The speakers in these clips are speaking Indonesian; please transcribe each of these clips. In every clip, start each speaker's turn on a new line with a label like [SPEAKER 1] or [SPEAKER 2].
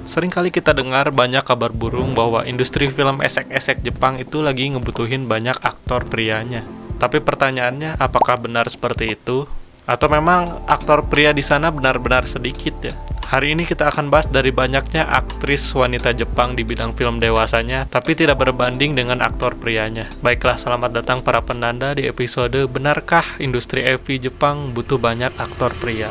[SPEAKER 1] Seringkali kita dengar banyak kabar burung bahwa industri film esek-esek Jepang itu lagi ngebutuhin banyak aktor prianya. Tapi pertanyaannya, apakah benar seperti itu? Atau memang aktor pria di sana benar-benar sedikit ya? Hari ini kita akan bahas dari banyaknya aktris wanita Jepang di bidang film dewasanya, tapi tidak berbanding dengan aktor prianya. Baiklah, selamat datang para penanda di episode Benarkah Industri AV Jepang butuh banyak aktor pria?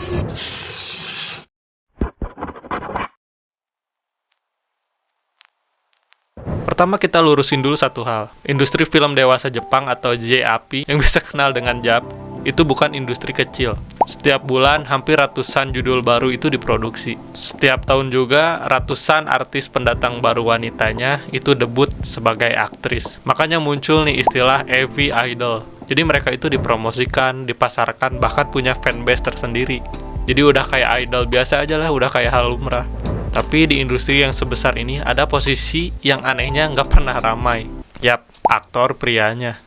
[SPEAKER 1] Pertama kita lurusin dulu satu hal. Industri film dewasa Jepang atau JAP yang bisa kenal dengan JAP itu bukan industri kecil. Setiap bulan hampir ratusan judul baru itu diproduksi. Setiap tahun juga ratusan artis pendatang baru wanitanya itu debut sebagai aktris. Makanya muncul nih istilah AV Idol. Jadi mereka itu dipromosikan, dipasarkan, bahkan punya fanbase tersendiri. Jadi udah kayak idol biasa aja lah, udah kayak hal lumrah. Tapi di industri yang sebesar ini ada posisi yang anehnya nggak pernah ramai. Yap, aktor prianya.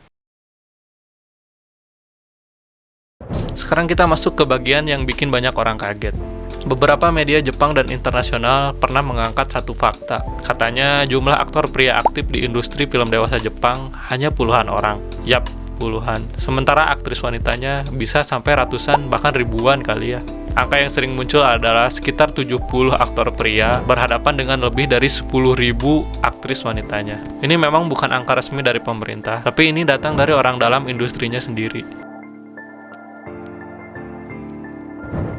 [SPEAKER 1] Sekarang kita masuk ke bagian yang bikin banyak orang kaget. Beberapa media Jepang dan internasional pernah mengangkat satu fakta. Katanya jumlah aktor pria aktif di industri film dewasa Jepang hanya puluhan orang. Yap, puluhan. Sementara aktris wanitanya bisa sampai ratusan bahkan ribuan kali ya. Angka yang sering muncul adalah sekitar 70 aktor pria berhadapan dengan lebih dari 10.000 aktris wanitanya. Ini memang bukan angka resmi dari pemerintah, tapi ini datang dari orang dalam industrinya sendiri.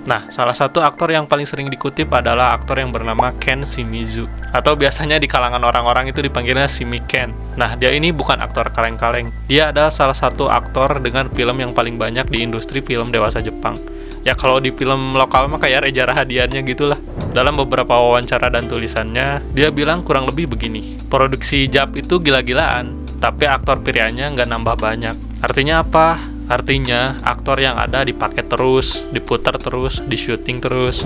[SPEAKER 1] Nah, salah satu aktor yang paling sering dikutip adalah aktor yang bernama Ken Shimizu, atau biasanya di kalangan orang-orang itu dipanggilnya Shimi Ken. Nah, dia ini bukan aktor kaleng-kaleng. Dia adalah salah satu aktor dengan film yang paling banyak di industri film dewasa Jepang. Ya kalau di film lokal mah kayak Reza Rahadiannya gitulah. Dalam beberapa wawancara dan tulisannya, dia bilang kurang lebih begini. Produksi JAP itu gila-gilaan, tapi aktor prianya nggak nambah banyak. Artinya apa? Artinya aktor yang ada dipakai terus, diputar terus, di syuting terus.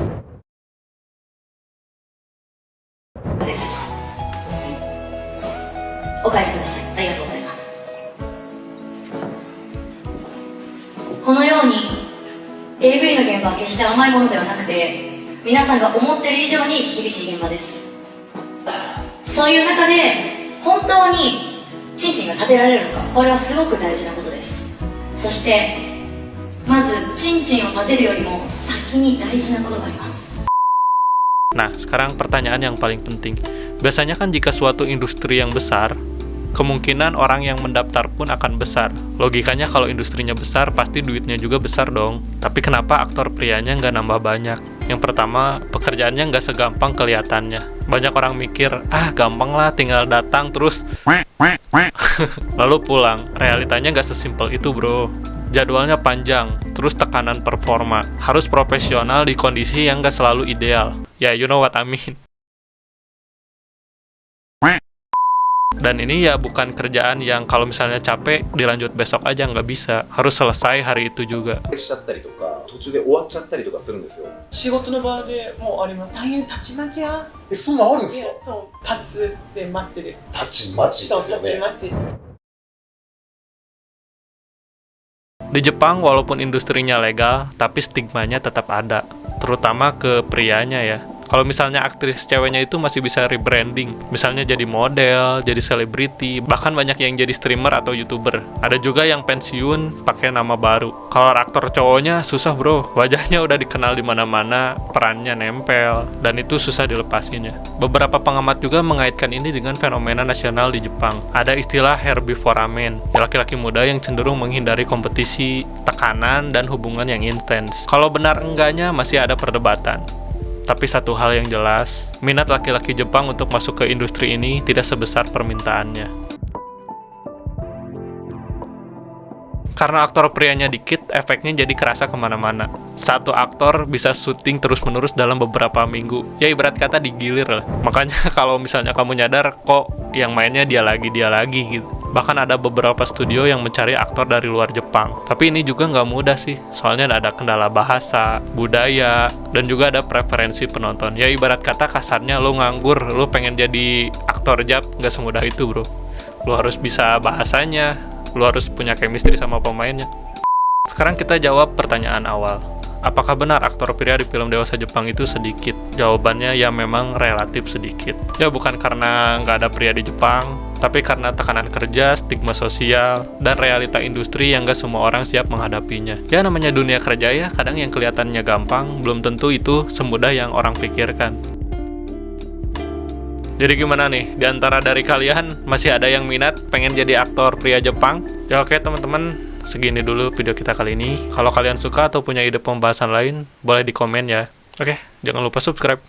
[SPEAKER 2] AV の現場は決して甘いものではなくて、皆さんが思っている以上に厳しい現場です。そういう中で本当にチンチンが立てられるのか、これはすごく大事なことです。そしてまずチンチンを立てるよりも先に大事なことがあります。
[SPEAKER 1] Nah, sekarang pertanyaan yang paling penting. Biasanya kan jika suatu industri yang besar, kemungkinan orang yang mendaftar pun akan besar. Logikanya kalau industrinya besar, pasti duitnya juga besar dong. Tapi kenapa aktor prianya nggak nambah banyak? Yang pertama, pekerjaannya nggak segampang kelihatannya. Banyak orang mikir, gampang lah tinggal datang terus lalu pulang. Realitanya nggak sesimpel itu bro. Jadwalnya panjang, terus tekanan performa. Harus profesional di kondisi yang nggak selalu ideal. Ya, you know what I mean. Dan ini ya bukan kerjaan yang kalau misalnya capek dilanjut besok aja, nggak bisa. Harus selesai hari itu juga.
[SPEAKER 3] 途中で終わっちゃったりとかするんですよ。
[SPEAKER 4] 仕事の場でもあります。ああいうたちまちや。
[SPEAKER 3] そんなんあるんですか？
[SPEAKER 4] そう、立つで待ってる。
[SPEAKER 3] たちまちですよね。
[SPEAKER 4] そう、たちまち。
[SPEAKER 1] Di Jepang walaupun industrinya legal, tapi stigmanya tetap ada, terutama ke prianya ya. Kalau misalnya aktris ceweknya itu masih bisa rebranding, misalnya jadi model, jadi selebriti, bahkan banyak yang jadi streamer atau youtuber. Ada juga yang pensiun pakai nama baru. Kalau aktor cowoknya susah bro, wajahnya udah dikenal di mana-mana, perannya nempel, dan itu susah dilepasinnya. Beberapa pengamat juga mengaitkan ini dengan fenomena nasional di Jepang. Ada istilah herbivora men, laki-laki muda yang cenderung menghindari kompetisi, tekanan, dan hubungan yang intens. Kalau benar enggaknya masih ada perdebatan. Tapi satu hal yang jelas, minat laki-laki Jepang untuk masuk ke industri ini tidak sebesar permintaannya. Karena aktor prianya dikit, efeknya jadi kerasa kemana-mana. Satu aktor bisa syuting terus-menerus dalam beberapa minggu. Ya ibarat kata digilir lah. Makanya kalau misalnya kamu nyadar, kok yang mainnya dia lagi gitu. Bahkan ada beberapa studio yang mencari aktor dari luar Jepang. Tapi ini juga nggak mudah sih, soalnya ada kendala bahasa, budaya, dan juga ada preferensi penonton. Ya ibarat kata kasarnya lo nganggur, lo pengen jadi aktor JAP, nggak semudah itu bro. Lo harus bisa bahasanya, lo harus punya chemistry sama pemainnya. Sekarang kita jawab pertanyaan awal. apakah benar aktor pria di film dewasa Jepang itu sedikit? Jawabannya ya memang relatif sedikit. Ya bukan karena nggak ada pria di Jepang, tapi karena tekanan kerja, stigma sosial, dan realita industri yang nggak semua orang siap menghadapinya. Ya namanya dunia kerja ya, kadang yang kelihatannya gampang, belum tentu itu semudah yang orang pikirkan. Jadi gimana nih, di antara dari kalian masih ada yang minat pengen jadi aktor pria Jepang? Ya oke teman-teman, segini dulu video kita kali ini. Kalau kalian suka atau punya ide pembahasan lain, boleh di komen ya. Oke, jangan lupa subscribe.